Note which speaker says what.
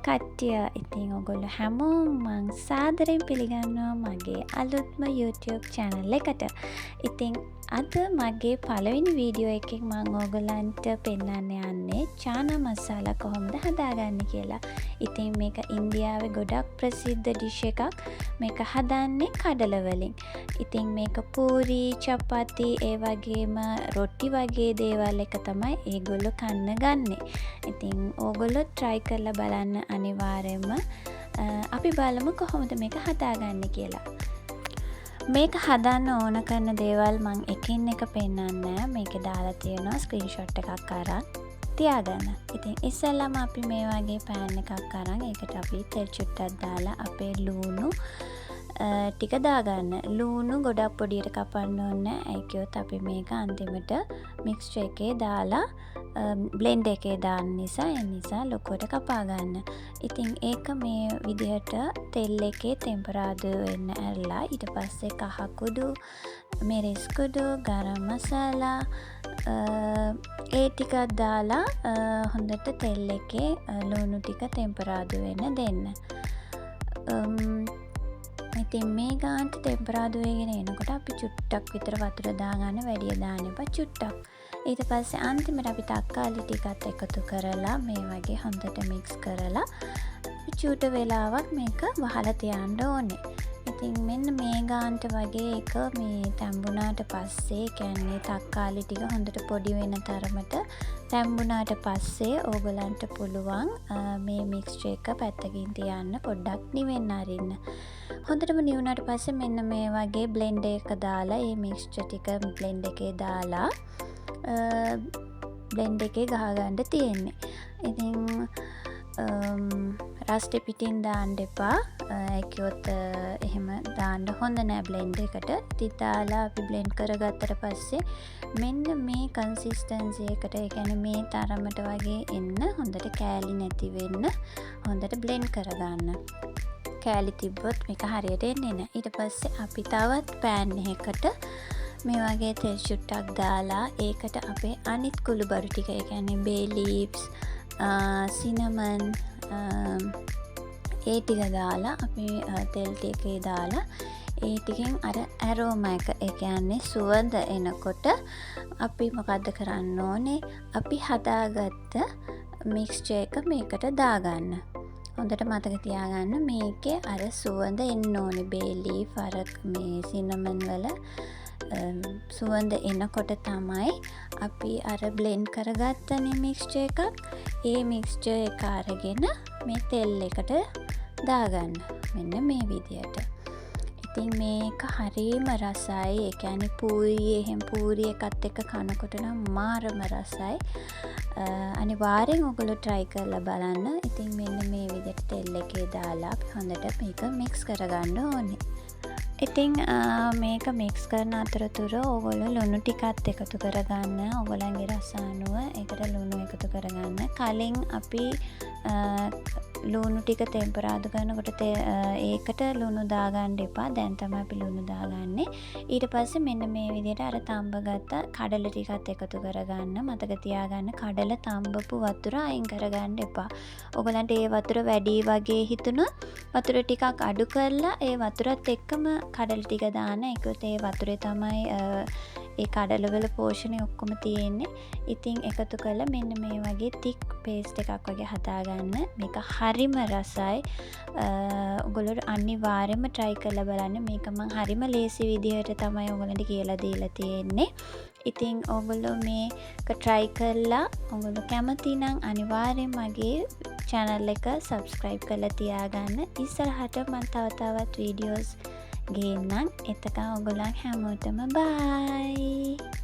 Speaker 1: කට්ටිය ඉතින් ඔගොල්ලෝ හැමෝම මං සාදරයෙන් පිළිගන්නවා මගේ අලුත්ම YouTube channel එකට. ඉතින් අද මගේ පළවෙනි වීඩියෝ එකෙන් මං ඕගොල්ලන්ට පෙන්වන්න යන්නේ චානා මසාලා කොහොමද හදාගන්නේ කියලා. ඉතින් මේක ඉන්දියාවේ ගොඩක් ප්‍රසිද්ධ ඩිෂ් එකක්. මේක හදන්නේ කඩල වලින්. ඉතින් මේක පූරි, චපාති, ඒ වගේම රොටි වගේ දේවල් එක තමයි ඒගොල්ලෝ කන්න ගන්නෙ. ඉතින් ඕගොල්ලෝ try කරලා බලන්න අනිවාර්යයෙන්ම. අපි බලමු කොහොමද මේක හදාගන්නේ කියලා. මේක හදන්න ඕන කරන දේවල් මං එකින් එක පෙන්නන්නේ. මේකේ දාලා තියෙනවා ස්ක්‍රීන්ෂොට් එකක් අරන් තියාගන්න. ඉතින් ඉස්සෙල්ලාම අපි මේ වගේ පෑන් එකක් අරන් ඒකට අපි තෙල් චුට්ටක් දාලා අපේ ලූණු ටික දාගන්න. ලූණු ගොඩක් පොඩියට කපන්න ඕනේ. ඒ කියොත් අපි මේක අන්තිමට මික්ස්චර් එකේ දාලා බ්ලෙන්ඩ් එකේ දාන්න නිසා ඒ නිසා ලොකුවට කපා ගන්න. ඉතින් ඒක මේ විදිහට තෙල් එකේ ටෙම්පරාදු වෙන්න ඇරලා ඊට පස්සේ කහ කුඩු, මිරිස් කුඩු, ගරම් මසාලා ඒ ටිකක් දාලා හොඳට තෙල් එකේ ලුණු ටික ටෙම්පරාදු වෙන්න දෙන්න. ඉතින් මේ ගානට ටෙම්පරාදු වෙගෙන එනකොට අපි චුට්ටක් විතර වතුර දාගන්න, වැඩිය දාන්න එපා, චුට්ටක්. ඊට පස්සේ අන්තිමට අපි තක්කාලි ටිකත් එකතු කරලා මේ වගේ හොඳට මික්ස් කරලා චූට වෙලාවක් මේක වහලා තියන්න ඕනේ. ඉතින් මෙන්න මේ ගානට වගේ එක මේ තැඹුණාට පස්සේ කියන්නේ තක්කාලි ටික හොඳට පොඩි වෙන තරමට තැඹුණාට පස්සේ ඕගලන්ට පුළුවන් මේ මික්ස්චර් එක පැත්තකින් තියන්න, පොඩ්ඩක් නිවෙන්න අරින්න. හොඳටම නිවුණාට පස්සේ මෙන්න මේ වගේ බ්ලෙන්ඩ් එක දාලා මේ මික්ස්චර් ටික බ්ලෙන්ඩ් එකේ දාලා බ්ලෙන්ඩ් එකේ ගහගන්න තියෙන්නේ. ඉතින් රස්ටි පිටින් දාන්න එපා. ඒකියොත් එහෙම දාන්න හොඳ නෑ බ්ලෙන්ඩ් එකට. ඉතින් දාලා අපි බ්ලෙන්ඩ් කරගත්තට පස්සේ මෙන්න මේ කන්සිස්ටන්සි එකට, ඒ කියන්නේ මේ තරමට වගේ එන්න, හොඳට කෑලි නැති වෙන්න හොඳට බ්ලෙන්ඩ් කරගන්න. කෑලි තිබ්බොත් මේක හරියට එන්නේ නැහැ. ඊට පස්සේ අපි තවත් පෑන් එකකට මේ වගේ තෙල් චුට්ටක් දාලා ඒකට අපේ අනිත් කුළුබඩු ටික, ඒ කියන්නේ බේ ලීව්ස්, සිනමන්, ඒ ටික දාලා අපි තෙල් ටිකේ දාලා ඒ ටිකෙන් අර ඇරෝමා එක, ඒ කියන්නේ සුවඳ එනකොට අපි මොකද්ද කරන්න ඕනේ? අපි හදාගත්ත මික්ස්චර් එක මේකට දාගන්න. හොඳට මතක තියාගන්න මේකේ අර සුවඳ එන්න ඕනේ. බේ ලීෆ්, අර මේ සිනමන් වල සුවඳ එනකොට තමයි අපි අර බ්ලෙන්ඩ් කරගත්තනේ මික්ස්චර් එකක්. ඒ මික්ස්චර් එක අරගෙන මේ තෙල් එකට දාගන්න. මෙන්න මේ විදියට. ඉතින් මේක හරිම රසයි. ඒ කියන්නේ පූරි එකත් එක්ක කනකොට නම් මාරම රසයි. අනිවාර්යෙන් ඔයගොල්ලෝ try කරලා බලන්න. ඉතින් මෙන්න මේ විදිහට තෙල් එකේ දාලා අපි හොඳට මේක mix කරගන්න ඕනේ. ඉතින් මේක mix කරන අතරතුර ඕගොල්ලෝ ලුණු ටිකත් එකතු කරගන්න. ඕගොල්ලන්ගේ රස අනුව ඒකට ලුණු එකතු කරගන්න. කලින් අපි ලුණු ටික ටෙම්පරාදු කරනකොට ඒකට ලුණු දාගන්න එපා. දැන් තමයි අපි ලුණු දාගන්නේ. ඊට පස්සේ මෙන්න මේ විදිහට අර තඹගත්ත කඩල ටිකත් එකතු කරගන්න. මතක තියාගන්න කඩල තඹපු වතුර අයින් කරගන්න එපා. ඔයගලන්ට ඒ වතුර වැඩි වගේ හිතුණොත් වතුර ටිකක් අඩු කරලා ඒ වතුරත් එක්කම කඩල ටික දාන්න. ඒකත් ඒ වතුරේ තමයි ඒ කඩලවල පෝෂණය ඔක්කොම තියෙන්නේ. ඉතින් එකතු කරලා මෙන්න මේ වගේ තික් පේස්ට් එකක් වගේ හදාගන්න. මේක හරිම රසයි. ඔයගොල්ලෝ අනිවාර්යයෙන්ම try කරලා බලන්න. මේක මං හරිම ලේසි විදිහට තමයි ඔයගොල්ලන්ට කියලා දීලා තියෙන්නේ. ඉතින් ඔයගොල්ලෝ මේක try කරලා ඔයගොල්ලෝ කැමති නම් අනිවාර්යයෙන් මගේ channel එක subscribe කරලා තියාගන්න. ඉස්සරහට මම තවත් වීඩියෝස් ගේන්නම්. එතකන් ඔයගොල්ලන් හැමෝටම bye.